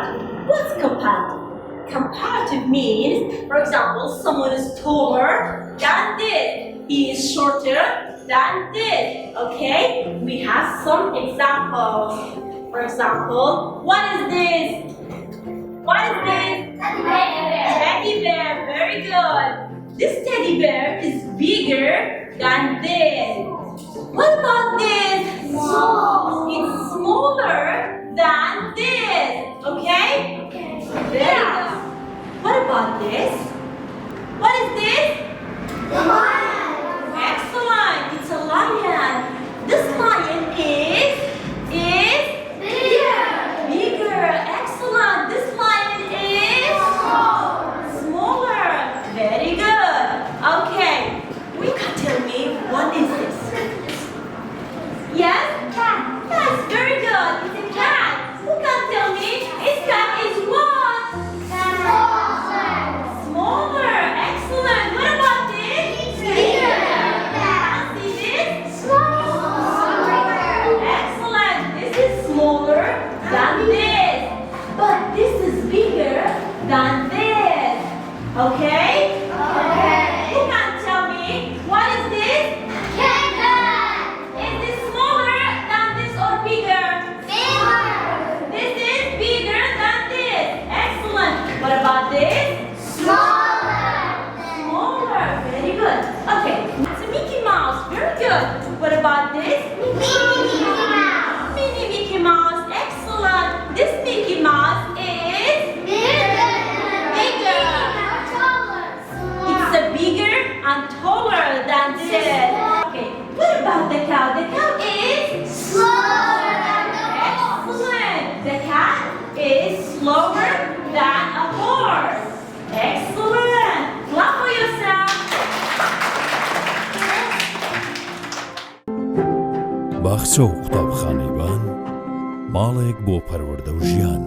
comparative. What's comparative? Comparative means, for example, someone is taller than this. He is shorter than this. Okay? We have some examples. For example, what is this? What is this? Teddy bear. Teddy bear. Very good. This teddy bear is bigger than this. What about this? Small. It's smaller than this. Okay? Very good. What about this? What is this? The lion. Excellent. It's a lion. This lion is Bigger. bigger. Excellent. This lion is smaller. Very good. Okay. You can tell me what is this? Yes? Cat. Yes, very good. It's a cat. Who can tell me? This cat is what? Smaller. Excellent. What about this? Bigger. Can see this? Smaller. Excellent. This is smaller than this. But this is bigger than this. Okay? Okay. Who can tell me what is this? Cat. Is this smaller than this or bigger? Bigger. This is bigger than this. Excellent. What about this? Smaller. Smaller. Very good. Okay. It's a Mickey Mouse. Very good. What about this? Mickey Mouse. Mini Mickey Mouse. Excellent. This Mickey Mouse is Bigger. Bigger. Taller. it's a bigger and taller than this. Okay. What about the cow? The cow is Slower than the horse. excellent. The cat is slower than a horse. Excellent. Clap for yourself. باخچە و قوتابخانەیبان ماڵێک بۆ پەروەردە و ژیان